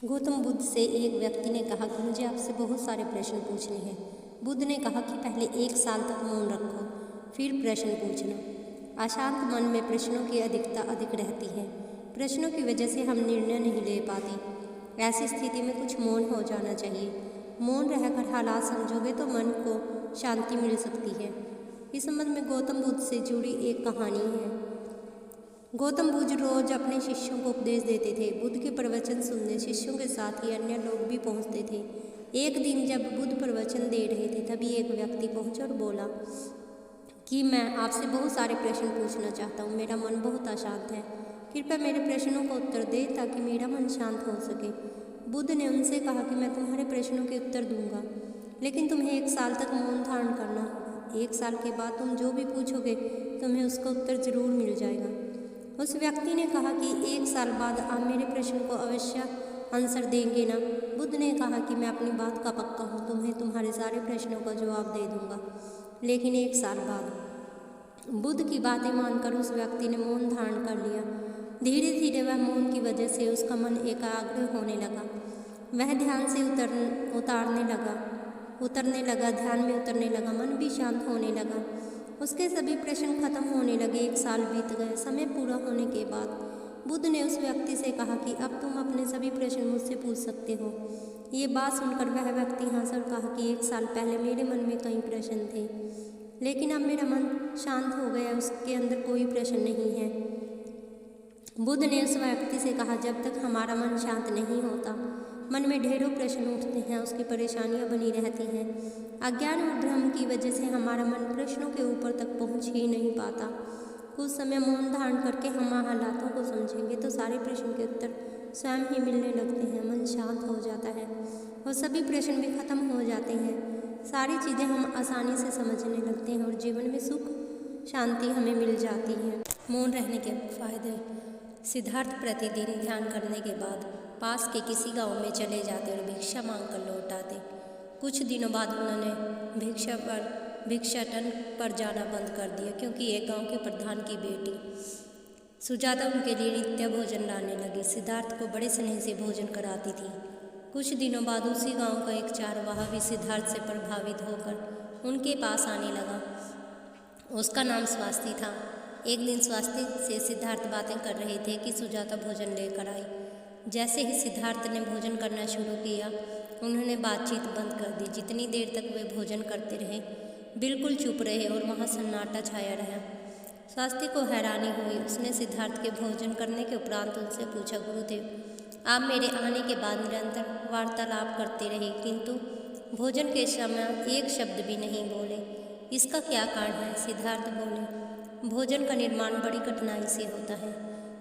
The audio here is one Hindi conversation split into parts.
गौतम बुद्ध से एक व्यक्ति ने कहा कि मुझे आपसे बहुत सारे प्रश्न पूछने हैं। बुद्ध ने कहा कि पहले 1 साल तक मौन रखो, फिर प्रश्न पूछना। अशांत मन में प्रश्नों की अधिकता अधिक रहती है। प्रश्नों की वजह से हम निर्णय नहीं ले पाते। ऐसी स्थिति में कुछ मौन हो जाना चाहिए। मौन रहकर हालात समझोगे तो मन को शांति मिल सकती है। इस संबंध में गौतम बुद्ध से जुड़ी एक कहानी है। गौतम बुद्ध रोज अपने शिष्यों को उपदेश देते थे। बुद्ध के प्रवचन सुनने शिष्यों के साथ ही अन्य लोग भी पहुंचते थे। एक दिन जब बुद्ध प्रवचन दे रहे थे तभी एक व्यक्ति पहुंचा और बोला कि मैं आपसे बहुत सारे प्रश्न पूछना चाहता हूं। मेरा मन बहुत अशांत है। कृपया मेरे प्रश्नों का उत्तर दे ताकि मेरा मन शांत हो सके। बुद्ध ने उनसे कहा कि मैं तुम्हारे प्रश्नों के उत्तर दूंगा, लेकिन तुम्हें 1 साल तक मौन धारण करना होगा। 1 साल के बाद तुम जो भी पूछोगे तुम्हें उसका उत्तर जरूर मिल जाएगा। उस व्यक्ति ने कहा कि 1 साल बाद आप मेरे प्रश्न को अवश्य आंसर देंगे ना? बुद्ध ने कहा कि मैं अपनी बात का पक्का हूँ, तुम्हें तुम्हारे सारे प्रश्नों का जवाब दे दूंगा, लेकिन 1 साल बाद। बुद्ध की बातें मानकर उस व्यक्ति ने मौन धारण कर लिया। धीरे धीरे वह मौन की वजह से उसका मन एकाग्र होने लगा। वह ध्यान से उतरने लगा, ध्यान में उतरने लगा। मन भी शांत होने लगा। उसके सभी प्रश्न खत्म होने लगे। 1 साल बीत गए। समय पूरा होने के बाद बुद्ध ने उस व्यक्ति से कहा कि अब तुम अपने सभी प्रश्न मुझसे पूछ सकते हो। ये बात सुनकर वह व्यक्ति हंसा और कहा कि 1 साल पहले मेरे मन में कई प्रश्न थे, लेकिन अब मेरा मन शांत हो गया, उसके अंदर कोई प्रश्न नहीं है। बुद्ध ने उस व्यक्ति से कहा, जब तक हमारा मन शांत नहीं होता, मन में ढेरों प्रश्न उठते हैं, उसकी परेशानियां बनी रहती हैं। अज्ञान और भ्रम की वजह से हमारा मन प्रश्नों के ऊपर तक पहुंच ही नहीं पाता। कुछ समय मौन धारण करके हम हालातों को समझेंगे तो सारे प्रश्न के उत्तर स्वयं ही मिलने लगते हैं। मन शांत हो जाता है और सभी प्रश्न भी खत्म हो जाते हैं। सारी चीज़ें हम आसानी से समझने लगते हैं और जीवन में सुख शांति हमें मिल जाती है। मौन रहने के फायदे। सिद्धार्थ प्रतिदिन ध्यान करने के बाद पास के किसी गांव में चले जाते और भिक्षा मांगकर लौट आते। कुछ दिनों बाद उन्होंने भिक्षाटन पर जाना बंद कर दिया, क्योंकि एक गांव के प्रधान की बेटी सुजाता उनके लिए नित्य भोजन लाने लगी। सिद्धार्थ को बड़े स्नेह से भोजन कराती थी। कुछ दिनों बाद उसी गांव का एक चारवाहा भी सिद्धार्थ से प्रभावित होकर उनके पास आने लगा। उसका नाम स्वास्थी था। एक दिन स्वास्थी से सिद्धार्थ बातें कर रहे थे कि सुजाता भोजन लेकर आई। जैसे ही सिद्धार्थ ने भोजन करना शुरू किया, उन्होंने बातचीत बंद कर दी। जितनी देर तक वे भोजन करते रहे, बिल्कुल चुप रहे और वहाँ सन्नाटा छाया रहा। स्वास्थी को हैरानी हुई। उसने सिद्धार्थ के भोजन करने के उपरांत उनसे पूछा, गुरुदेव, आप मेरे आने के बाद निरंतर वार्तालाप करते रहे, किंतु भोजन के समय एक शब्द भी नहीं बोले। इसका क्या कारण है? सिद्धार्थ बोले, भोजन का निर्माण बड़ी कठिनाई से होता है।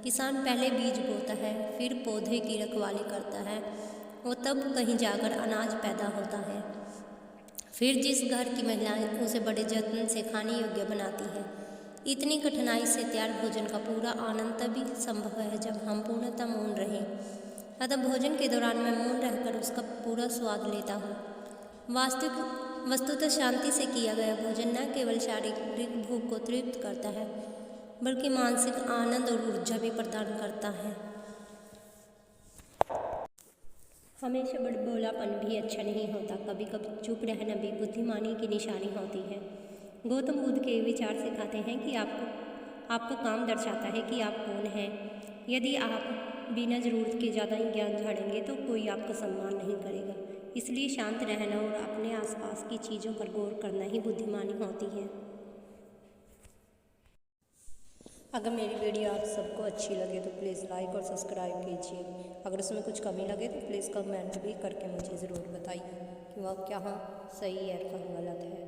किसान पहले बीज बोता है, फिर पौधे की रखवाली करता है और तब कहीं जाकर अनाज पैदा होता है। फिर जिस घर की महिलाएं उसे बड़े जत्न से खाने योग्य बनाती हैं। इतनी कठिनाई से तैयार भोजन का पूरा आनंद तभी संभव है जब हम पूर्णतः मौन रहें। अतः भोजन के दौरान मैं मौन रहकर उसका पूरा स्वाद लेता हूँ। वस्तुतः शांति से किया गया भोजन न केवल शारीरिक भूख को तृप्त करता है, बल्कि मानसिक आनंद और ऊर्जा भी प्रदान करता है। हमेशा बड़बोलापन भी अच्छा नहीं होता। कभी कभी चुप रहना भी बुद्धिमानी की निशानी होती है। गौतम बुद्ध के विचार सिखाते हैं कि आपका काम दर्शाता है कि आप कौन हैं। यदि आप बिना ज़रूरत के ज़्यादा ज्ञान झाड़ेंगे तो कोई आपका सम्मान नहीं करेगा। इसलिए शांत रहना और अपने आसपास की चीज़ों पर गौर करना ही बुद्धिमानी होती है। अगर मेरी वीडियो आप सबको अच्छी लगे तो प्लीज़ लाइक और सब्सक्राइब कीजिए। अगर उसमें कुछ कमी लगे तो प्लीज़ कमेंट भी करके मुझे ज़रूर बताइए कि वह क्या सही है और क्या गलत है।